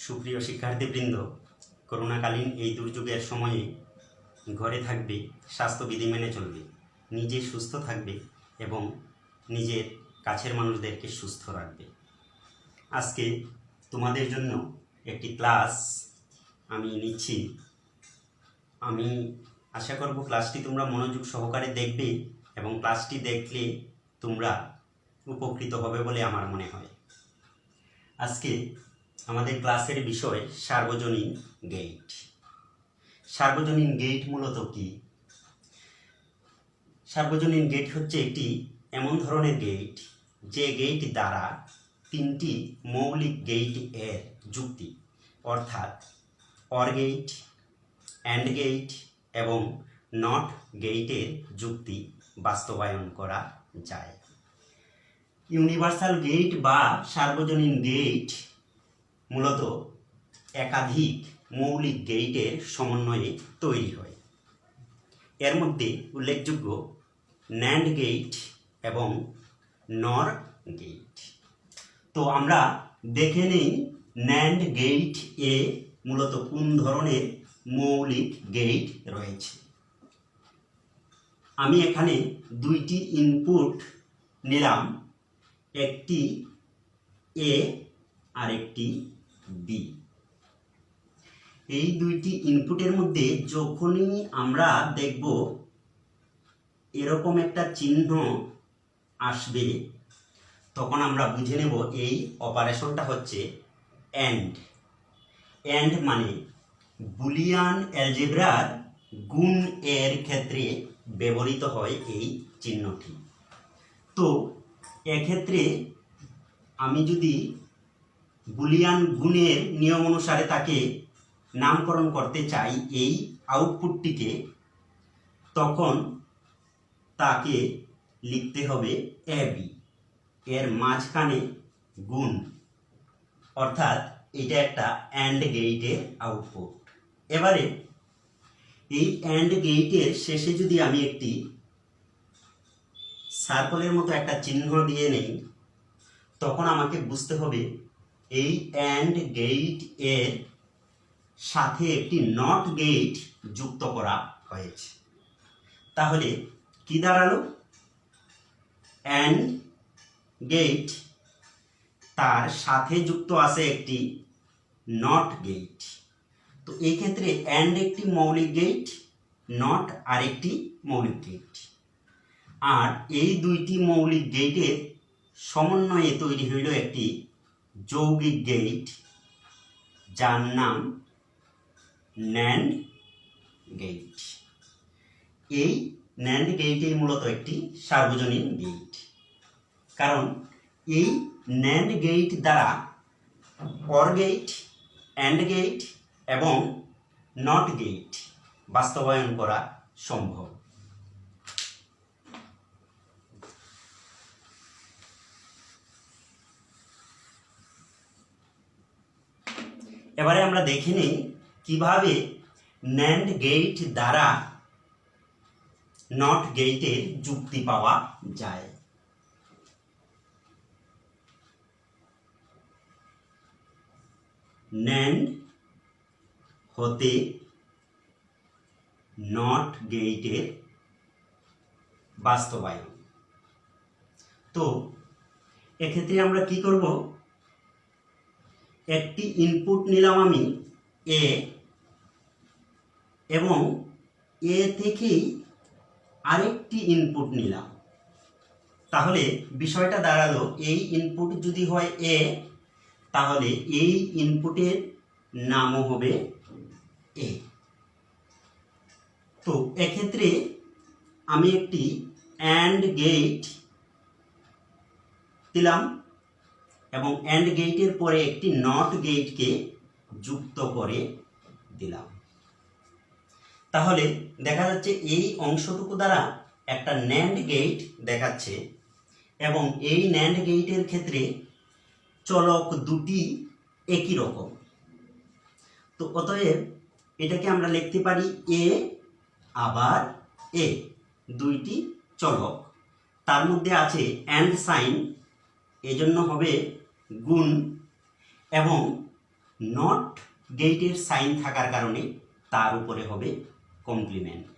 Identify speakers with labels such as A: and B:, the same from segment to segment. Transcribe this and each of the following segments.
A: সুপ্রিয় শিক্ষার্থীবৃন্দ, করোনাকালীন এই দুর্যোগের সময়ে ঘরে থাকবে, স্বাস্থ্যবিধি মেনে চলবে, নিজে সুস্থ থাকবে এবং নিজের কাছের মানুষদেরকে সুস্থ রাখবে। আজকে তোমাদের জন্য একটি ক্লাস আমি নিচ্ছি। আমি আশা করব ক্লাসটি তোমরা মনোযোগ সহকারে দেখবে এবং ক্লাসটি দেখলে তোমরা উপকৃত হবে বলে আমার মনে হয়। আজকে আমাদের ক্লাসের বিষয় সার্বজনীন গেট। সার্বজনীন গেট মূলত কি? সার্বজনীন গেট হচ্ছে একটি এমন ধরনের গেট যে গেট দ্বারা তিনটি মৌলিক গেট এর যুক্তি অর্থাৎ অর গেট, অ্যান্ড গেট এবং নট গেটের যুক্তি বাস্তবায়ন করা যায়। ইউনিভার্সাল গেট বা সার্বজনীন গেট মূলত একাধিক মৌলিক গেটের সমন্বয়ে তৈরি হয়। এর মধ্যে উল্লেখযোগ্য ন্যান্ড গেট এবং নর গেট। তো আমরা দেখে নেই ন্যান্ড গেট এ মূলত কোন ধরনের মৌলিক গেট রয়েছে। আমি এখানে দুইটি ইনপুট নিলাম, একটি এ আর একটি বি। এই দুইটি ইনপুটের মধ্যে যখনই আমরা দেখব এরকম একটা চিহ্ন আসবে, তখন আমরা বুঝে নেব এই অপারেশনটা হচ্ছে অ্যান্ড। অ্যান্ড মানে বুলিয়ান অ্যালজেব্রার গুণ এর ক্ষেত্রে ব্যবহৃত হয় এই চিহ্নটি। তো এক্ষেত্রে আমি যদি বুলিয়ান গুণের নিয়ম অনুসারে তাকে নামকরণ করতে চাই এই আউটপুটটিকে, তখন তাকে লিখতে হবে এ বি, এর মাঝখানে গুণ, অর্থাৎ এটা একটা অ্যান্ড গেটের আউটপুট। এবারে এই অ্যান্ড গেটের শেষে যদি আমি একটি সার্কেলের মতো একটা চিহ্ন দিয়ে নেই, তখন আমাকে বুঝতে হবে এই অ্যান্ড গেট এর সাথে একটি নট গেট যুক্ত করা হয়েছে। তাহলে কি দাঁড়ালো? অ্যান্ড গেট তার সাথে যুক্ত আছে একটি নট গেট। তো এই ক্ষেত্রে অ্যান্ড একটি মৌলিক গেট, নট আরেকটি মৌলিক গেট। আর এই দুইটি মৌলিক গেটের সমন্বয়ে তৈরি হইল একটি যৌগিক গেট, যার নাম ন্যান্ড গেট। এই ন্যান্ড গেটই মূলত একটি সার্বজনীন গেট, কারণ এই ন্যান্ড গেট দ্বারা অর গেট, অ্যান্ড গেট এবং নট গেট বাস্তবায়ন করা সম্ভব। এবারে আমরা দেখে নিই কিভাবে ন্যান্ড গেট দ্বারা নট গেটের যুক্তি পাওয়া যায়। ন্যান্ড হতে নট গেটের বাস্তবায়ন। তো এক্ষেত্রে আমরা কি করব? একটি ইনপুট নিলাম আমি এ, এবং এ থেকেই আরেকটি ইনপুট নিলাম। তাহলে বিষয়টা দাঁড়ালো এই ইনপুট যদি হয় এ, তাহলে এই ইনপুটের নামও হবে এ। তো এক্ষেত্রে আমি একটি অ্যান্ড গেট দিলাম এবং অ্যান্ড গেটের পরে একটি নট গেটকে যুক্ত করে দিলাম। তাহলে দেখা যাচ্ছে এই অংশটুকু দ্বারা একটা ন্যান্ড গেট দেখাচ্ছে এবং এই ন্যান্ড গেটের ক্ষেত্রে চলক দুটি একই রকম। তো অতএব এটাকে আমরা লিখতে পারি এ আবার এ, দুইটি চলক, তার মধ্যে আছে অ্যান্ড সাইন, এজন্য হবে গুণ, এবং নট গেটের সাইন থাকার কারণে তার উপরে হবে কমপ্লিমেন্ট।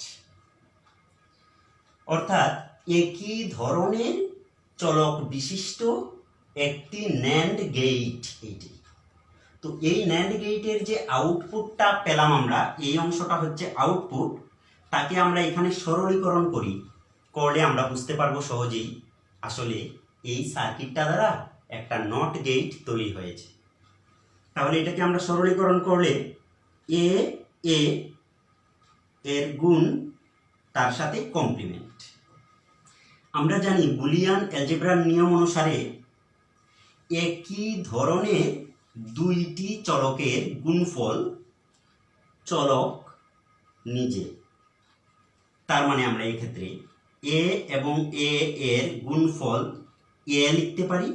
A: অর্থাৎ একই ধরনের চলক বিশিষ্ট একটি ন্যান্ড গেট এটি। তো এই ন্যান্ড গেটের যে আউটপুটটা পেলাম আমরা, এই অংশটা হচ্ছে আউটপুট, তাকে আমরা এখানে সরলীকরণ করলে আমরা বুঝতে পারবো সহজেই আসলে এই সার্কিটটা দ্বারা একটা নট গেট তৈরি হয়েছে। তাহলে এটাকে আমরা সরলীকরণ করলে এ এ এর গুণ তার সাথে কমপ্লিমেন্ট। আমরা জানি বুলিয়ান অ্যালজেব্রার নিয়ম অনুসারে একই ধরনের দুইটি চলকের গুণফল চলক নিজে। তার মানে আমরা এই ক্ষেত্রে এ এবং এ এর গুণফল এ লিখতে পারি,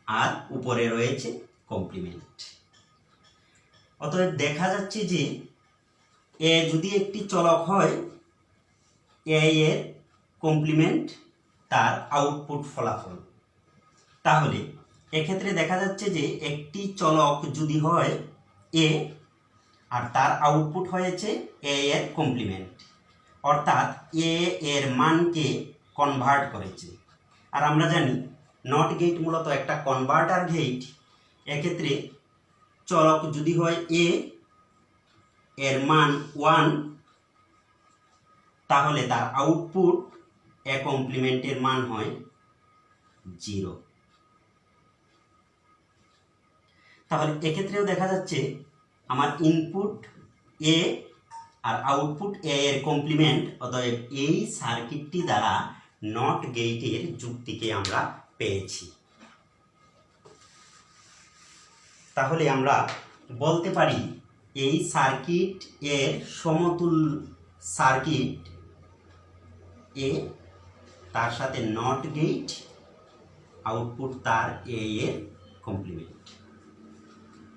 A: আর উপরে রয়েছে কমপ্লিমেন্ট। অতএব দেখা যাচ্ছে যে এ যদি একটি চলক হয়, এ এর কমপ্লিমেন্ট তার আউটপুট ফলাফল। তাহলে এক্ষেত্রে দেখা যাচ্ছে যে একটি চলক যদি হয় এ আর তার আউটপুট হয়েছে এ এর কমপ্লিমেন্ট, অর্থাৎ এ এর মানকে কনভার্ট করেছে। আর আমরা জানি নট গেট মূলত একটা কনভার্টার গেট। এক্ষেত্রে চলক যদি হয় এ এর মান 1, তাহলে তার আউটপুট এ কমপ্লিমেন্টের মান হয় 0। তাহলে এক্ষেত্রেও দেখা যাচ্ছে আমার ইনপুট এ আর আউটপুট এ এর কমপ্লিমেন্ট। অতএব এই সার্কিটটি দ্বারা নট গেটের যুক্তিকে আমরা পেয়েছি। তাহলে আমরা বলতে পারি এই সার্কিট এর সমতুল্য সার্কিট এ, তার সাথে নট গেট, আউটপুট তার এ এর কমপ্লিমেন্ট।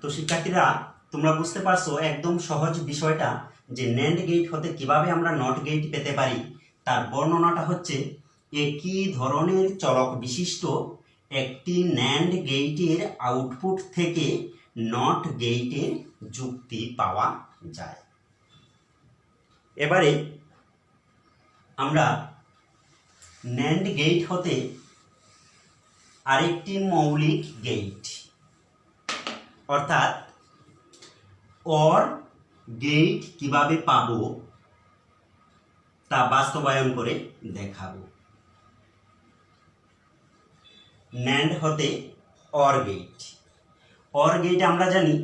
A: তো শিক্ষার্থীরা, তোমরা বুঝতে পারছো একদম সহজ বিষয়টা, যে ন্যান্ড গেট হতে কিভাবে আমরা নট গেট পেতে পারি। তার বর্ণনাটা হচ্ছে একই ধরনের চলক বিশিষ্ট একটি ন্যান্ড গেটের আউটপুট থেকে নট গেটের যুক্তি পাওয়া যায়। এবারে আমরা ন্যান্ড গেট হতে আরেকটি মৌলিক গেট অর্থাৎ অর গেট কিভাবে পাবো তা বাস্তবায়ন করে দেখাবো। ন্যান্ড হতে অর গেট। অর গেট আমরা জানি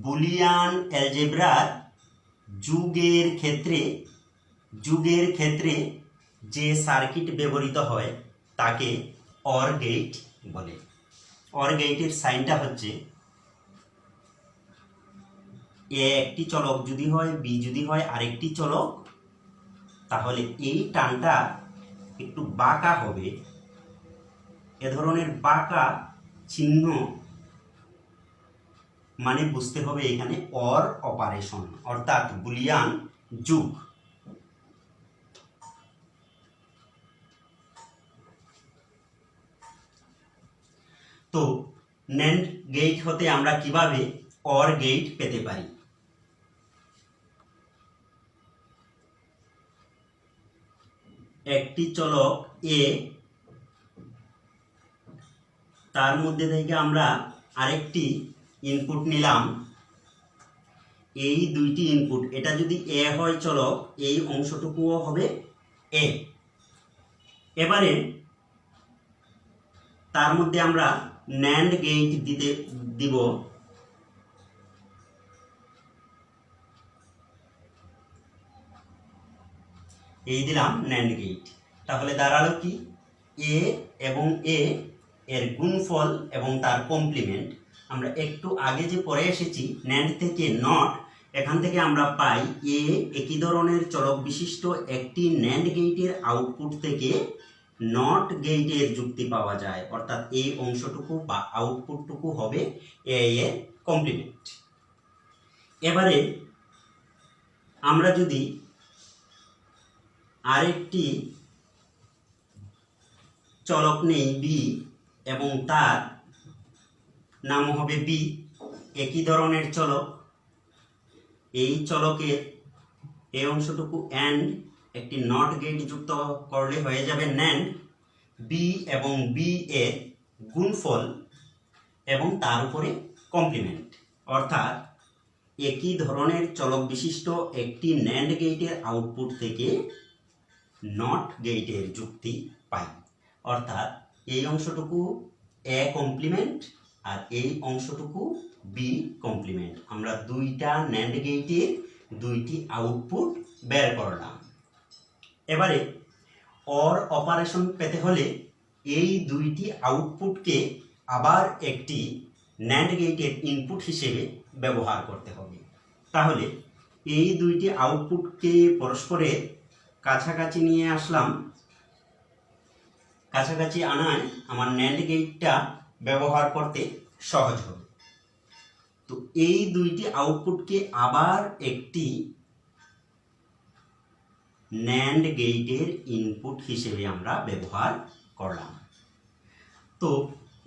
A: বুলিয়ান অ্যালজেব্রার যুগের ক্ষেত্রে যে সার্কিট ব্যবহৃত হয় তাকে অর গেট বলে। অর গেটের সাইনটা হচ্ছে এ একটি চলক যদি হয়, বি যদি হয় আরেকটি চলক, তাহলে এই টানটা একটু বাঁকা হবে। এ ধরনের বাঁকা চিহ্ন মানে বুঝতে হবে এখানে অর অপারেশন অর্থাৎ বুলিয়ান যুগ। তো ন্যান্ড গেট হতে আমরা কিভাবে অর গেট পেতে পারি? একটি চলক এ, তার মধ্যে থেকে আমরা আরেকটি ইনপুট নিলাম। এই দুইটি ইনপুট, এটা যদি এ হয় চলক, এই অংশটুকুও হবে এ। এবারে তার মধ্যে আমরা ন্যান্ড গেট দিব। এই দিলাম ন্যান্ড গেট। তাহলে দাঁড়ালো কি, এ এবং এ এর গুণফল এবং তার কমপ্লিমেন্ট। আমরা একটু আগে যে পড়ে এসেছি ন্যান্ড থেকে নট, এখান থেকে আমরা পাই এ একই ধরনের চলক বিশিষ্ট একটি ন্যান্ড গেটের আউটপুট থেকে নট গেটের যুক্তি পাওয়া যায়, অর্থাৎ এই অংশটুকু বা আউটপুটটুকু হবে এ এর কমপ্লিমেন্ট। এবারে আমরা যদি আরেকটি চলক নেই বি এবং তার নাম হবে বি, একই ধরনের চলক, এই চলকের এই অংশটুকু অ্যান্ড একটি নট গেট যুক্ত করলে হয়ে যাবে ন্যান্ড, বি এবং বি এর গুণফল এবং তার উপরে কমপ্লিমেন্ট। অর্থাৎ একই ধরনের চলক বিশিষ্ট একটি ন্যান্ড গেটের আউটপুট থেকে নট গেটের যুক্তি পাই। অর্থাৎ এই অংশটুকু এ কমপ্লিমেন্ট আর এই অংশটুকু বি কমপ্লিমেন্ট। আমরা দুইটা ন্যান্ড গেটের দুইটি আউটপুট বের করলাম। এবারে অর অপারেশন পেতে হলে এই দুইটি আউটপুটকে আবার একটি ন্যান্ড গেটের ইনপুট হিসেবে ব্যবহার করতে হবে। তাহলে এই দুইটি আউটপুটকে পরস্পরের কাছাকাছি নিয়ে আসলাম। কাছাকাছি আনায় আমার ন্যান্ড গেটটা ব্যবহার করতে সহজ হবে। তো এই দুইটি আউটপুটকে আবার একটি ন্যান্ড গেটের ইনপুট হিসেবে আমরা ব্যবহার করলাম। তো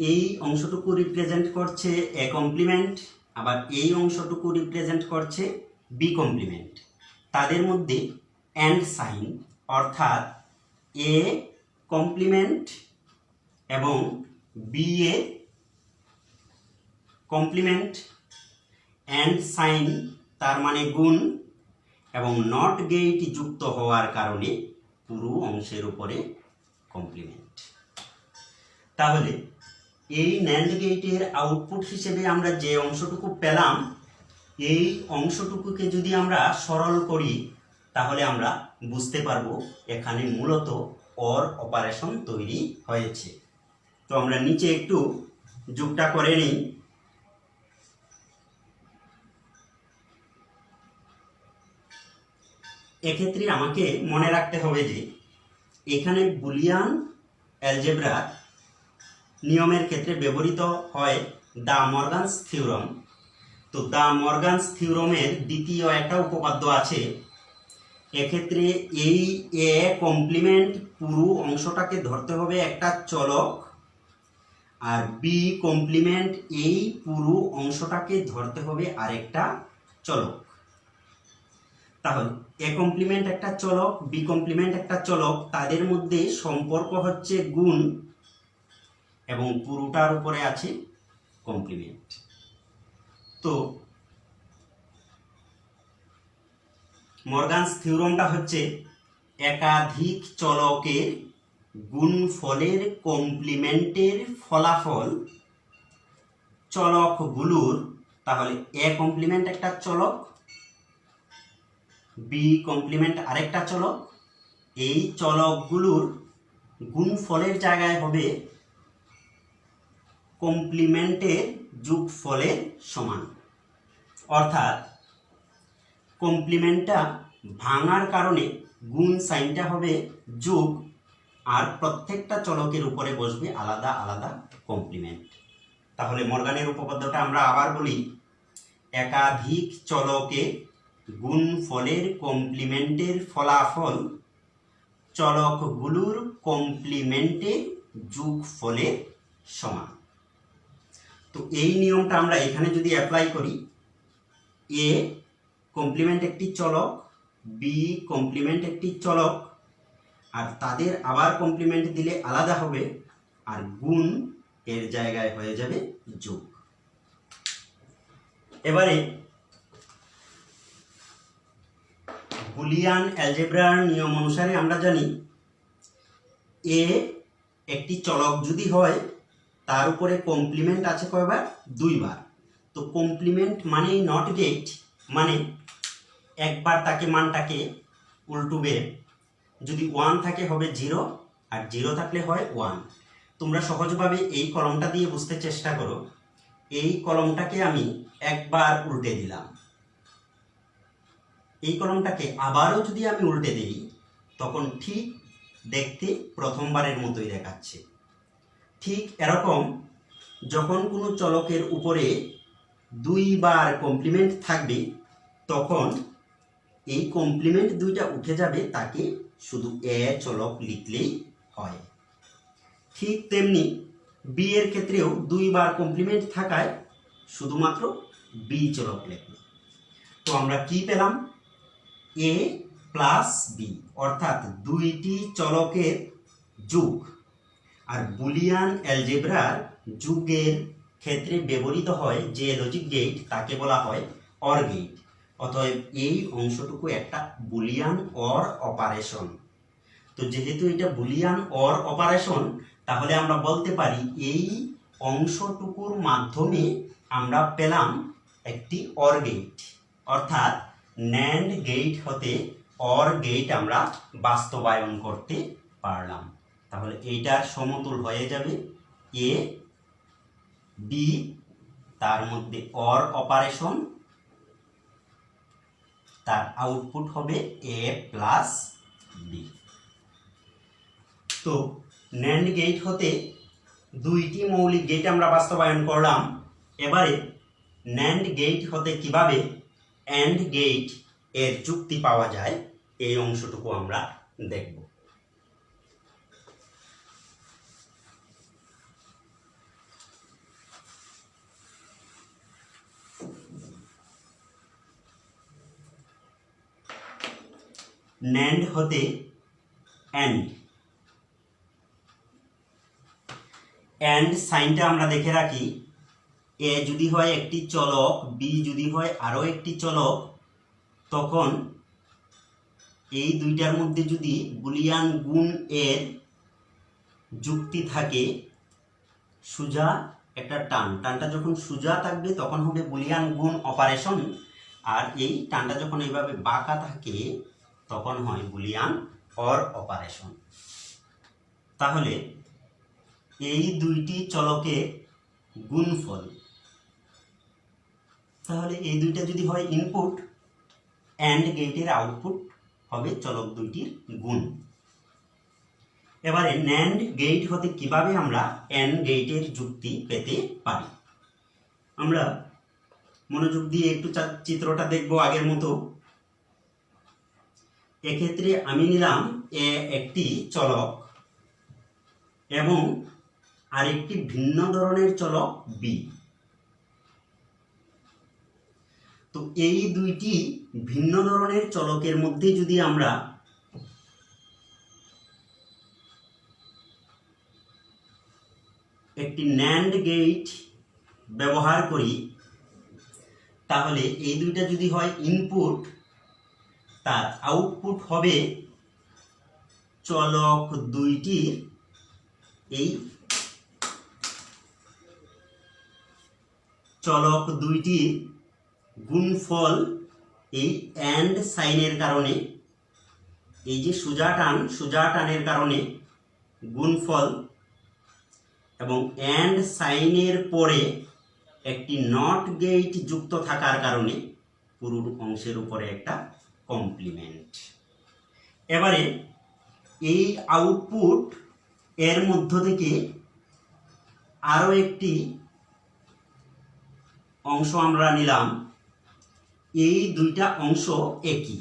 A: এই অংশটুকু রিপ্রেজেন্ট করছে এ কমপ্লিমেন্ট, আবার এই অংশটুকু রিপ্রেজেন্ট করছে বি কমপ্লিমেন্ট। তাদের মধ্যে অ্যান্ড সাইন, অর্থাৎ এ কমপ্লিমেন্ট এবং B A complement, and sign তার মানে গুণ, এবং নট গেট যুক্ত হওয়ার কারণে পুরো অংশের উপরে কমপ্লিমেন্ট। তাহলে এই ন্যান্ড গেটের আউটপুট হিসেবে আমরা যে অংশটুকু পেলাম, এই অংশটুকুকে যদি আমরা সরল করি তাহলে আমরা বুঝতে পারবো এখানে মূলত অর অপারেশন তৈরি হয়েছে। তো আমরা নিচে একটু যোগটা করে নিই। এক্ষেত্রে আমাকে মনে রাখতে হবে যে এখানে বুলিয়ান অ্যালজেব্রার নিয়মের ক্ষেত্রে ব্যবহৃত হয় দ্য মর্গানস থিওরাম। তো দ্য মর্গানস থিওরামের দ্বিতীয় একটা উপপাদ্য আছে। এক্ষেত্রে এই এ কমপ্লিমেন্ট পুরো অংশটাকে ধরতে হবে একটা চলক, আর বি কমপ্লিমেন্ট এই পুরো অংশটাকে ধরতে হবে আরেকটা চলক। তাহলে এ কমপ্লিমেন্ট একটা চলক, বি কমপ্লিমেন্ট একটা চলক, তাদের মধ্যে সম্পর্ক হচ্ছে গুণ এবং পুরোটার উপরে আছে কমপ্লিমেন্ট। তো মর্গানস থিওরামটা হচ্ছে একাধিক চলকের গুণফলের কমপ্লিমেন্টের ফলাফল চলকগুলোর, তাহলে এ কমপ্লিমেন্ট একটা চলক, বি কমপ্লিমেন্ট আরেকটা চলক, এই চলকগুলোর গুণফলের জায়গায় হবে কমপ্লিমেন্টের যোগফলের সমান। অর্থাৎ কমপ্লিমেন্টটা ভাঙার কারণে গুণ সাইনটা হবে যোগ, আর প্রত্যেকটা চলকের উপরে বসবে আলাদা আলাদা কমপ্লিমেন্ট। তাহলে মর্গানের উপপাদ্যটা আমরা আবার বলি, একাধিক চলকে গুণফলের কমপ্লিমেন্টের ফলাফল চলকগুলোর কমপ্লিমেন্টের যোগফলের সমান। তো এই নিয়মটা আমরা এখানে যদি অ্যাপ্লাই করি, এ কমপ্লিমেন্ট একটি চলক, বি কমপ্লিমেন্ট একটি চলক, আর তাদের আবার কমপ্লিমেন্ট দিলে আলাদা হবে, আর গুণ এর জায়গায় হয়ে যাবে যোগ। এবারে বুলিয়ান অ্যালজেব্রার নিয়ম অনুসারে আমরা জানি এ একটি চলক যদি হয় তার উপরে কমপ্লিমেন্ট আছে কয়বার? দুইবার। তো কমপ্লিমেন্ট মানেই নট গেট, মানে একবার তাকে মানটাকে উল্টুবে, যদি 1 থাকে হবে 0, আর 0 থাকলে হয় 1। তোমরা সহজভাবে এই কলমটা দিয়ে বুঝতে চেষ্টা করো। এই কলমটাকে আমি একবার উল্টে দিলাম, এই কলমটাকে আবারও যদি আমি উল্টে দিই তখন ঠিক দেখতে প্রথমবারের মতোই দেখাচ্ছে। ঠিক এরকম যখন কোনো চলকের উপরে দুইবার কমপ্লিমেন্ট থাকবে তখন এই কমপ্লিমেন্ট দুইটা উঠে যাবে, তাকে শুধু এ চলক লিখলেই হয়। ঠিক তেমনি বি এর ক্ষেত্রেও দুইবার কমপ্লিমেন্ট থাকায় শুধুমাত্র বি চলক লিখব। তো আমরা কি পেলাম? এ প্লাস বি, অর্থাৎ দুইটি চলকের যোগ। আর বুলিয়ান অ্যালজেব্রার যোগের ক্ষেত্রে ব্যবহৃত হয় যে লজিক গেট তাকে বলা হয় অর গেট। অতএব এই অংশটুকু একটা বুলিয়ান অর অপারেশন। তো যেহেতু এটা বুলিয়ান অর অপারেশন, তাহলে আমরা বলতে পারি এই অংশটুকুর মাধ্যমে আমরা পেলাম একটি অর গেট, অর্থাৎ ন্যান্ড গেট হতে অর গেট আমরা বাস্তবায়ন করতে পারলাম। তাহলে এইটার সমতুল হয়ে যাবে এ বি, তার মধ্যে অর অপারেশন, তার আউটপুট হবে এ প্লাস বি। তো ন্যান্ড গেট হতে দুইটি মৌলিক গেট আমরা বাস্তবায়ন করলাম। এবারে ন্যান্ড গেট হতে কিভাবে অ্যান্ড গেট এর যুক্তি পাওয়া যায় এই অংশটুকু আমরা দেখব। ন্যান্ড হতে অ্যান্ড সাইনটা আমরা দেখে রাখি। এ যদি হয় একটি চলক, বি যদি হয় আরও একটি চলক, তখন এই দুইটার মধ্যে যদি বুলিয়ান গুণ এর যুক্তি থাকে, সোজা একটা টানটা যখন সোজা থাকবে তখন হবে বুলিয়ান গুণ অপারেশন, আর এই টানটা যখন এইভাবে বাঁকা থাকে তখন হয় বুলিয়ান অর অপারেশন। তাহলে এই দুইটি চলকের গুণফল, তাহলে এই দুইটা যদি হয় ইনপুট, অ্যান্ড গেটের আউটপুট হবে চলক দুইটির গুণ। এবারে ন্যান্ড গেট হতে কিভাবে আমরা অ্যান্ড গেটের যুক্তি পেতে পারি, আমরা মনোযোগ দিয়ে একটু চিত্রটা দেখব আগের মতো। এক্ষেত্রে আমি নিলাম এ একটি চলক এবং আরেকটি ভিন্ন ধরনের চলক বি। তো এই দুইটি ভিন্ন ধরনের চলকের মধ্যে যদি আমরা একটি ন্যান্ড গেট ব্যবহার করি, তাহলে এই দুইটা যদি হয় ইনপুট, তার আউটপুট হবে চলক দুইটির এই চলক দুইটির গুণফল। এই অ্যান্ড সাইনের কারণে, এই যে সোজা টানের কারণে গুণফল, এবং অ্যান্ড সাইনের পরে একটি নট গেট যুক্ত থাকার কারণে পুরো অংশের উপরে একটা কমপ্লিমেন্ট। এবারে এই আউটপুট এর মধ্য থেকে আরও একটি অংশ আমরা নিলাম। এই দুইটা অংশ একই,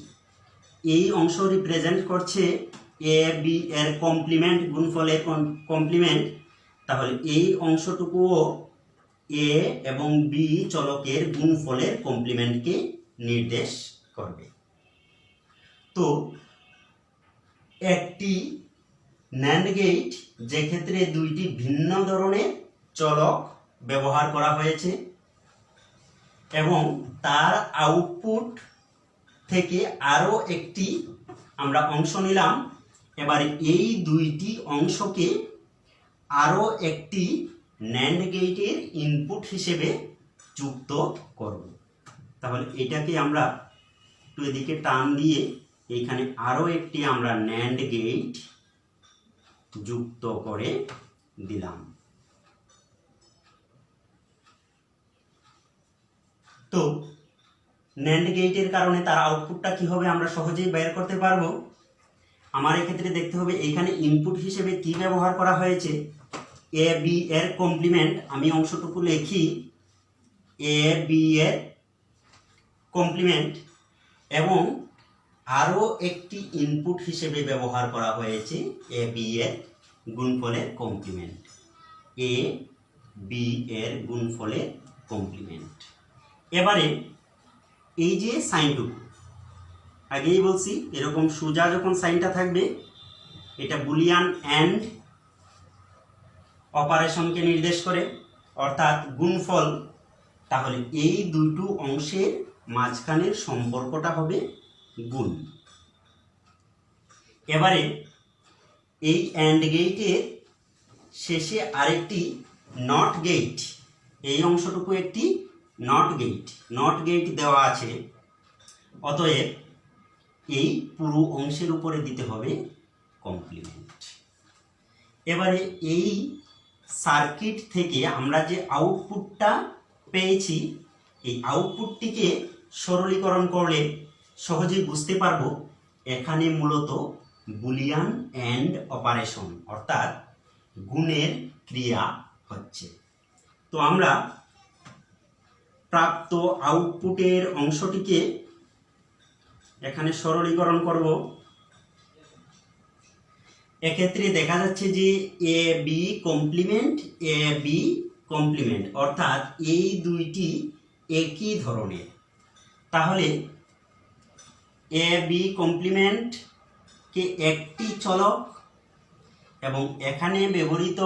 A: এই অংশ রিপ্রেজেন্ট করছে এ বি এর কমপ্লিমেন্ট, গুণফলের কমপ্লিমেন্ট। তাহলে এই অংশটুকুও এ এবং বি চলকের গুণফলের কমপ্লিমেন্টকে নির্দেশ করবে। তো একটি ন্যান্ড গেট যে ক্ষেত্রে দুইটি ভিন্ন ধরনের চলক ব্যবহার করা হয়েছে এবং তার আউটপুট থেকে আরও একটি আমরা অংশ নিলাম, এবার এই দুইটি অংশকে আরও একটি ন্যান্ড গেটের ইনপুট হিসেবে যুক্ত করব। তাহলে এটাকে আমরা একটু এদিকে টান দিয়ে এখানে আরও একটি আমরা ন্যান্ড গেট যুক্ত করে দিলাম। তো ন্যান্ড গেটের কারণে তার আউটপুটটা কি হবে আমরা সহজেই বের করতে পারবো। আমার এক্ষেত্রে দেখতে হবে এইখানে ইনপুট হিসেবে কি ব্যবহার করা হয়েছে, এ বি এর কমপ্লিমেন্ট। আমি অংশটুকু লিখি এ বি এর কমপ্লিমেন্ট, এবং আরও একটি ইনপুট হিসেবে ব্যবহার করা হয়েছে এ বি এর গুণফলের কমপ্লিমেন্ট, এ বি এর গুণফলের কমপ্লিমেন্ট। এবারে এই যে সাইনটুকু আগেই বলছি, এরকম সোজা যখন সাইনটা থাকবে এটা বুলিয়ান অ্যান্ড অপারেশনকে নির্দেশ করে, অর্থাৎ গুণফল। তাহলে এই দুটো অংশের মাঝখানের সম্পর্কটা হবে গুণ। এবারে এই অ্যান্ড গেটের শেষে আরেকটি নট গেট, এই অংশটুকু একটি নট গেট দেওয়া আছে। অতএব এই পুরো অংশের উপরে দিতে হবে কমপ্লিমেন্ট। এবারে এই সার্কিট থেকে আমরা যে আউটপুটটা পেয়েছি, এই আউটপুটটিকে সরলীকরণ করলে সহজেই বুঝতে পারবো এখানে মূলত বুলিয়ান অ্যান্ড অপারেশন অর্থাৎ গুণের ক্রিয়া হচ্ছে। তো আমরা প্রাপ্ত আউটপুটের অংশটিকে এখানে সরলীকরণ করব। এক্ষেত্রে দেখা যাচ্ছে যে এ বি কমপ্লিমেন্ট অর্থাৎ এই দুইটি একই ধরনের। তাহলে এ বি কমপ্লিমেন্টকে একটি চলক এবং এখানে ব্যবহৃত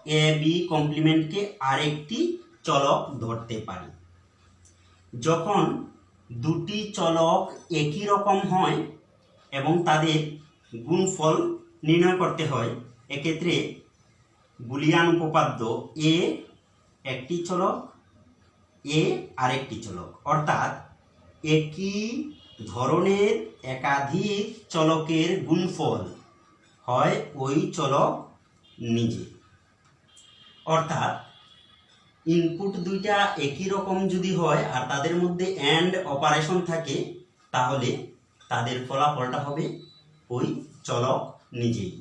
A: এ বি কমপ্লিমেন্টকে আরেকটি চলক ধরতে পারি। যখন দুটি চলক একই রকম হয় এবং তাদের গুণফল নির্ণয় করতে হয়, এক্ষেত্রে বুলিয়ান উপপাদ্য এ একটি চলক, এ আরেকটি চলক, অর্থাৎ একই ধরনের একাধিক চলকের গুণফল হয় ওই চলক নিজে। অর্থাৎ ইনপুট দুইটা একই রকম যদি হয় আর তাদের মধ্যে অ্যান্ড অপারেশন থাকে, তাহলে তাদের ফলাফলটা হবে ওই চলক নিজেই।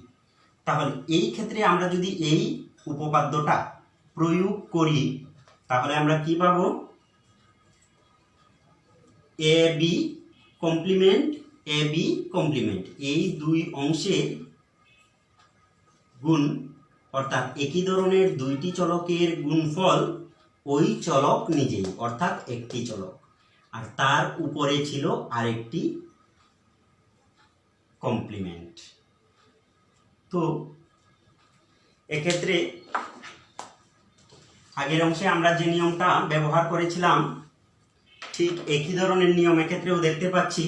A: তাহলে এই ক্ষেত্রে আমরা যদি এই উপপাদ্যটা প্রয়োগ করি তাহলে আমরা কি পাবো? এ বি কমপ্লিমেন্ট এই দুই অংশের গুণ অর্থাৎ একই ধরনের দুইটি চলকের গুণফল ওই চলক নিজেই অর্থাৎ একটি চলক, আর তার উপরে ছিল আরেকটি কমপ্লিমেন্ট। তো এক্ষেত্রে আগের অংশে আমরা যে নিয়মটা ব্যবহার করেছিলাম ঠিক একই ধরনের নিয়ম এক্ষেত্রেও দেখতে পাচ্ছি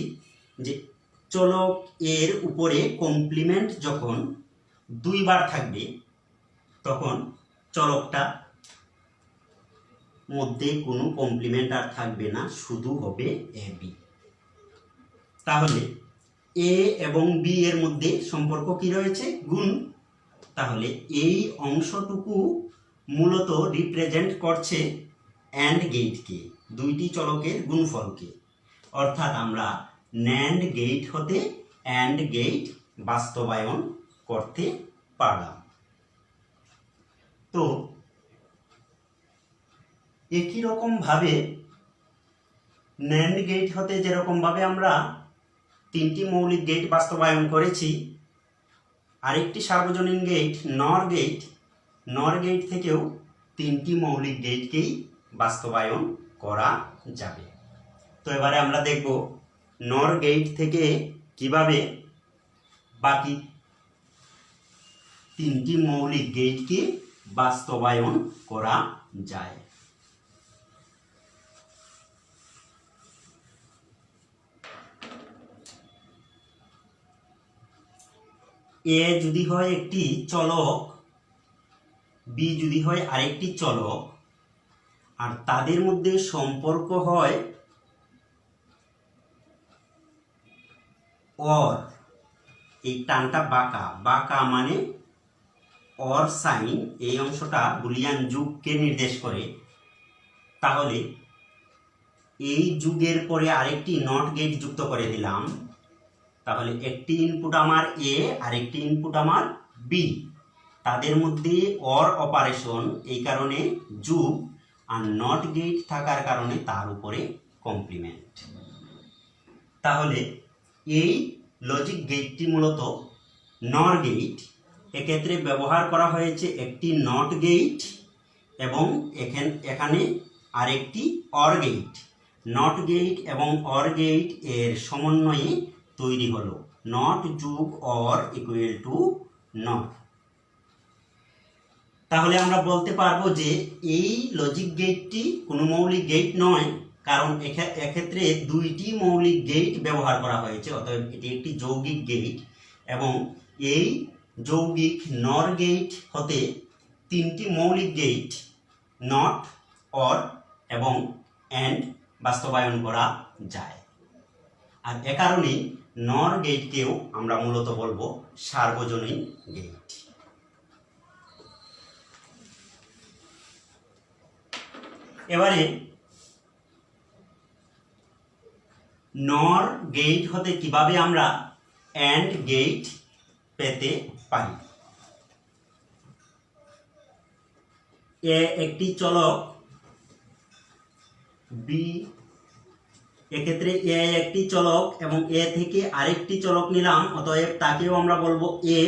A: যে চলক এর উপরে কমপ্লিমেন্ট যখন দুইবার থাকবে তখন চলকটা মধ্যে কোনো কমপ্লিমেন্ট আর থাকবে না, শুধু হবে এ বি। তাহলে এ এবং বি এর মধ্যে সম্পর্ক কি রয়েছে? গুণ। তাহলে এই অংশটুকু মূলত রিপ্রেজেন্ট করছে অ্যান্ড গেটকে, দুইটি চলকের গুণফলকে। অর্থাৎ আমরা ন্যান্ড গেট হতে অ্যান্ড গেট বাস্তবায়ন করতে পারলাম। তো একই রকম ভাবে ন্যান্ড গেট হতে যেরকম ভাবে আমরা তিনটি মৌলিক গেট বাস্তবায়ন করেছি, আরেকটি সার্বজনীন গেট নর গেট থেকেও তিনটি মৌলিক গেটকেই বাস্তবায়ন করা যাবে। তো এবারে আমরা দেখব নর গেট থেকে কিভাবে বাকি তিনটি মৌলিক গেটকে বাস্তবায়ন করা যায়। এ যদি হয় একটি চলক, বি যদি হয় আরেকটি চলক, আর তাদের মধ্যে সম্পর্ক হয় অর, এই টানটা বাঁকা মানে অর সাইন, এই অংশটা বুলিয়ান যুগকে নির্দেশ করে। তাহলে এই যুগের পরে আরেকটি নট গেট যুক্ত করে দিলাম। তাহলে একটি ইনপুট আমার এ আর একটি ইনপুট আমার বি, তাদের মধ্যে অর অপারেশন, এই কারণে যুগ, আর নট গেট থাকার কারণে তার উপরে কমপ্লিমেন্ট। তাহলে এই লজিক গেটটি মূলত নর গেট। এক্ষেত্রে ব্যবহার করা হয়েছে একটি নট গেট এবং এখানে আরেকটি অর গেট। নট গেট এবং অর গেট এর সমন্বয়ে তৈরি হলো নট যোগ অর ইকুয়াল টু নট। তাহলে আমরা বলতে পারবো যে এই লজিক গেটটি কোনো মৌলিক গেট নয়, কারণ এক্ষেত্রে দুইটি মৌলিক গেট ব্যবহার করা হয়েছে, অতএব এটি একটি যৌগিক গেট। এবং এই যৌগিক নর গেট হতে তিনটি মৌলিক গেট নট, অর এবং অ্যান্ড বাস্তবায়ন করা যায়। আর এ কারণেই নর গেটকেও আমরা মূলত বলবো সার্বজনীন গেট। এবারে নর গেট হতে কিভাবে আমরা অ্যান্ড গেট পেতে পারি। এ একটি চলক, বি, এক্ষেত্রে এ একটি চলক এবং এ থেকে আরেকটি চলক নিলাম, অতএব তাকেও আমরা বলবো এ।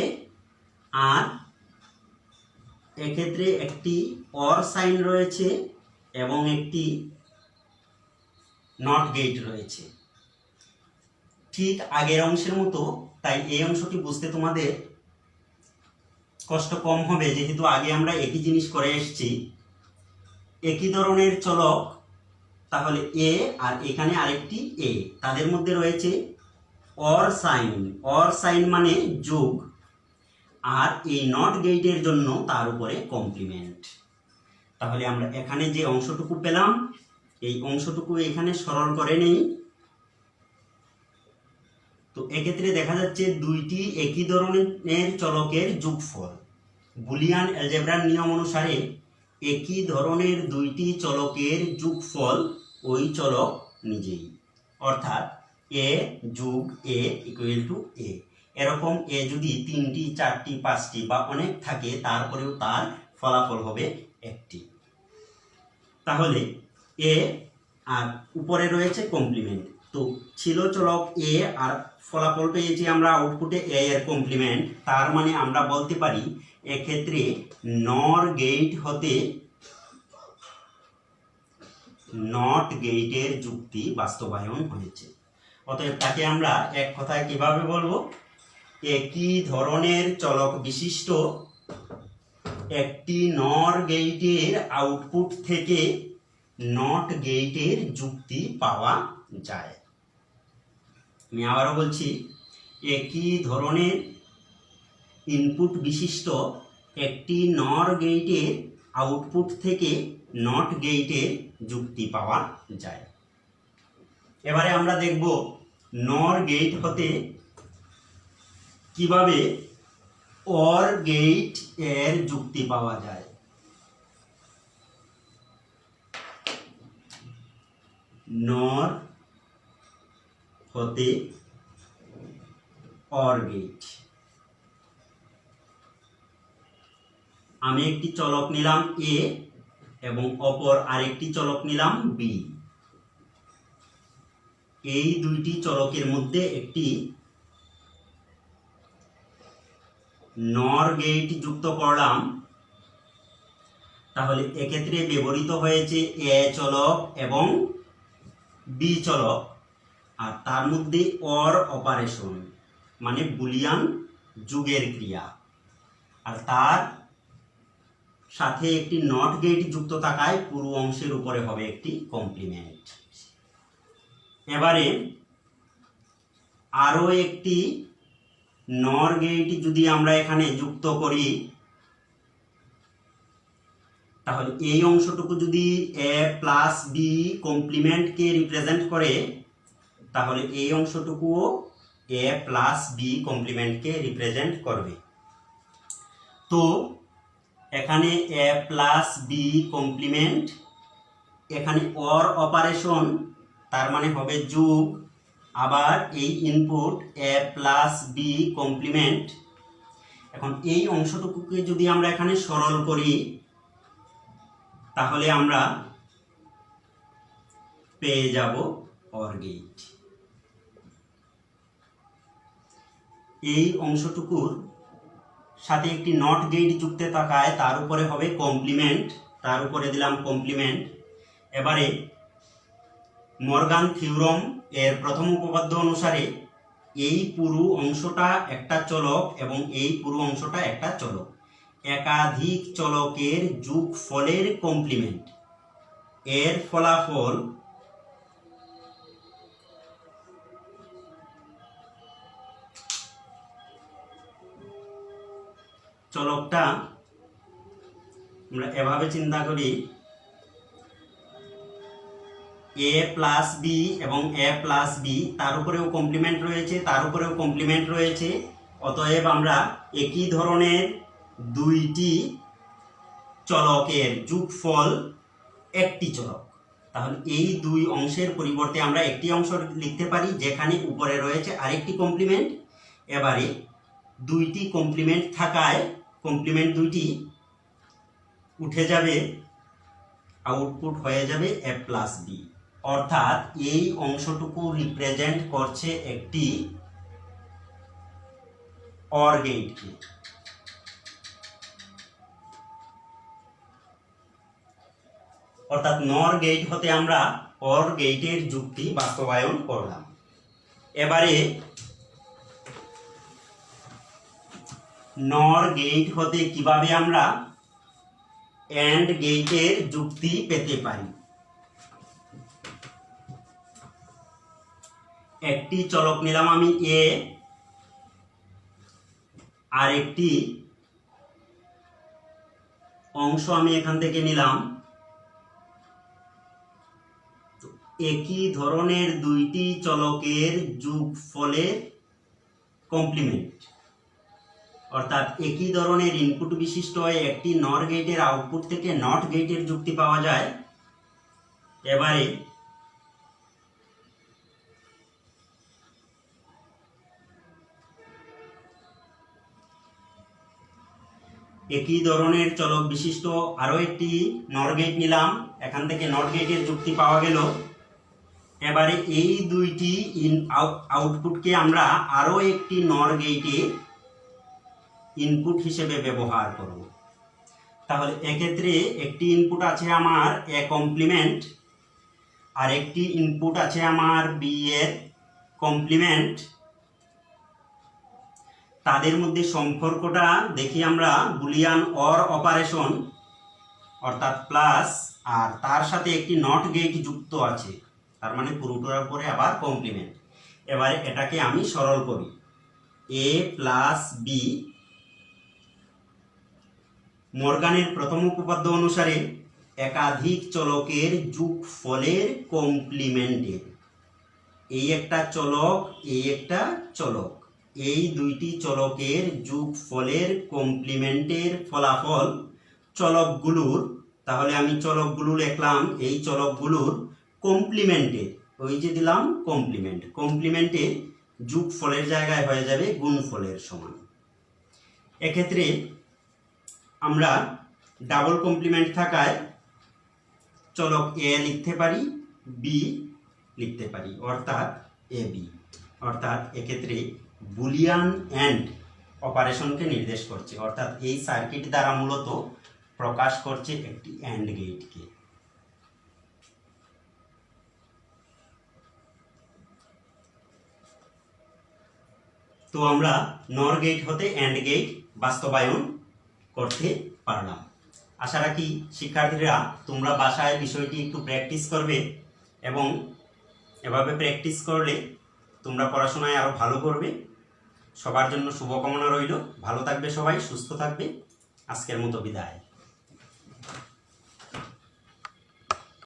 A: আর এক্ষেত্রে একটি অর সাইন রয়েছে এবং একটি নট গেট রয়েছে, ঠিক আগের অংশের মতো। তাই এই অংশটি বুঝতে তোমাদের কষ্ট কম হবে, যেহেতু আগে আমরা একই জিনিস করে এসেছি। একই ধরনের চলক, তাহলে এ আর এখানে আরেকটি এ, তাদের মধ্যে রয়েছে অর সাইন। অর সাইন মানে যোগ, আর এই নট গেটের জন্য তার উপরে কমপ্লিমেন্ট। তাহলে আমরা এখানে যে অংশটুকু পেলাম, এই অংশটুকু এখানে সরল করে নেই। তো এক্ষেত্রে দেখা যাচ্ছে দুইটি একই ধরনের চলকের যোগফল। বুলিয়ান অ্যালজেব্রার নিয়ম অনুসারে একই ধরনের দুইটি চলকের যোগফল ওই চলক নিজেই, অর্থাৎ এ যোগ এ ইকুয়াল টু এ। এরকম এ যদি 3টি 4টি 5টি বা অনেক থাকে, তারপরেও তার ফলাফল হবে একটি। তাহলে এ আর উপরে রয়েছে কমপ্লিমেন্ট। তো ছিল চলক এ আর ফলাফল পেয়েছি আমরা আউটপুটে এ এর কমপ্লিমেন্ট। তার মানে আমরা বলতে পারি এক্ষেত্রে নর গেট হতে নট গেটের যুক্তি বাস্তবায়ন হয়েছে। অতএব তাকে আমরা এক কথায় কিভাবে বলবো, একই ধরনের চলক বিশিষ্ট একটি নর গেটের আউটপুট থেকে নট গেটের যুক্তি পাওয়া যায়। আমি আবারও বলছি, একই ধরনের ইনপুট বিশিষ্ট একটি নর গেটের আউটপুট থেকে নট গেটের যুক্তি পাওয়া যায়। এবারে আমরা দেখব নর গেট হতে কিভাবে অর গেট এর যুক্তি পাওয়া যায়। নর হতে অর গেট, আমি একটি চলক নিলাম এ এবং অপর আরেকটি চলক নিলাম বি। এই দুইটি চলকের মধ্যে একটি নর গেট যুক্ত করলাম। তাহলে এক্ষেত্রে ব্যবহৃত হয়েছে এ চলক এবং বি চলক, আর তার মধ্যে অর অপারেশন মানে বুলিয়ান যুগের ক্রিয়া, আর তার সাথে একটি নট গেট যুক্ত থাকায় পুরো অংশের উপরে হবে একটি কমপ্লিমেন্ট। এবারে আরো একটি নর গেট যদি আমরা এখানে যুক্ত করি, তাহলে এই অংশটুকু যদি এ প্লাস বি কমপ্লিমেন্টকে রিপ্রেজেন্ট করে, তাহলে এই অংশটুকুও এ প্লাস বি কমপ্লিমেন্টকে রিপ্রেজেন্ট করবে। তো এখানে এ প্লাস বি কমপ্লিমেন্ট, এখানে অর অপারেশন, তার মানে হবে যোগ, আবার এই ইনপুট এ প্লাস বি কমপ্লিমেন্ট। এখন এই অংশটুকুকে যদি আমরা এখানে সরল করি, তাহলে আমরা পেয়ে যাব অর গেট। এই অংশটুকুর সাথে একটি নট গেট যুক্ত থাকায় তার উপরে হবে কমপ্লিমেন্ট, তার উপরে দিলাম কমপ্লিমেন্ট। এবারে মর্গান থিওরাম এর প্রথম উপপাদ্য অনুসারে এই পুরো অংশটা একটা চলক এবং এই পুরো অংশটা একটা চলক, একাধিক চলকের যোগফলের কমপ্লিমেন্ট, এর ফলাফল চলকটা আমরা এভাবে চিন্তা করি, এ প্লাস বি এবং এ প্লাস বি, তার উপরেও কমপ্লিমেন্ট রয়েছে, তার উপরেও কমপ্লিমেন্ট রয়েছে। অতএব আমরা একই ধরনের দুইটি চলকের যোগফল একটি চলক। তাহলে এই দুই অংশের পরিবর্তে আমরা একটি অংশ লিখতে পারি যেখানে উপরে রয়েছে আরেকটি কমপ্লিমেন্ট। এবারে দুইটি কমপ্লিমেন্ট থাকায় কমপ্লিমেন্ট দুইটি উঠে যাবে, আউটপুট হয়ে যাবে এ প্লাস বি। অর্থাৎ এই অংশটুকু রিপ্রেজেন্ট করছে একটি অর গেটকে। অর্থাৎ নর গেট হতে আমরা অর গেটের যুক্তি বাস্তবায়ন করলাম। এবারে নর গেট হতে কিভাবে আমরা এন্ড গেটের যুক্তি পেতে পারি। একটি চলক নিলাম আমি এ, আর একটি অংশ আমি এখান থেকে নিলাম। একই ধরনের দুইটি চলকের যোগফলের কমপ্লিমেন্ট, অর্থাৎ একই ধরনের ইনপুট বিশিষ্ট একটি নর গেটের আউটপুট থেকে নট গেটের যুক্তি পাওয়া যায়। এবারে একই ধরনের চলক বিশিষ্ট আরো একটি নর গেট নিলাম, এখান থেকে নট গেটের যুক্তি পাওয়া গেল। এবারে এই দুইটি আউটপুটকে আমরা আরো একটি নর গেটে ইনপুট হিসেবে ব্যবহার করব। তাহলে এক্ষেত্রে একটি ইনপুট আছে আমার এ কমপ্লিমেন্ট, আর একটি ইনপুট আছে আমার বি এর কমপ্লিমেন্ট। তাদের মধ্যে সম্পর্কটা দেখি আমরা বুলিয়ান অর অপারেশন, অর্থাৎ প্লাস, আর তার সাথে একটি নট গেট যুক্ত আছে, তার মানে পুরোটার উপরে আবার কমপ্লিমেন্ট। এবারে এটাকে আমি সরল করি, এ প্লাস বি মর্গানের প্রথম উপপাদ্য অনুসারে একাধিক চলকের যোগফলের কমপ্লিমেন্টের। এই একটা চলক, এই একটা চলক, এই দুইটি চলকের যোগফলের কমপ্লিমেন্টের ফলাফল চলকগুলোর, তাহলে আমি চলকগুলো লিখলাম, এই চলকগুলোর কমপ্লিমেন্টের, ওই যে দিলাম কমপ্লিমেন্ট, কমপ্লিমেন্টের যোগফলের জায়গায় হয়ে যাবে গুণফলের সমান। এক্ষেত্রে আমরা ডাবল কমপ্লিমেন্ট থাকায় চলক এ লিখতে পারি, বি লিখতে পারি, অর্থাৎ এ বি। অর্থাৎ এক্ষেত্রে বুলিয়ান এন্ড অপারেশনকে নির্দেশ করছে, অর্থাৎ এই সার্কিট দ্বারা মূলত প্রকাশ করছে একটি এন্ড গেটকে। তো আমরা নর গেট হতে এন্ড গেট বাস্তবায়ন করতে পারলাম। আশা রাখি শিক্ষার্থীরা তোমরা বাসায় বিষয়টি একটু প্র্যাকটিস করবে, এবং এভাবে প্র্যাকটিস করলে তোমরা পড়াশোনায় আরো ভালো করবে। সবার জন্য শুভকামনা রইল। ভালো থাকবে সবাই, সুস্থ থাকবে। আজকের মতো বিদায়।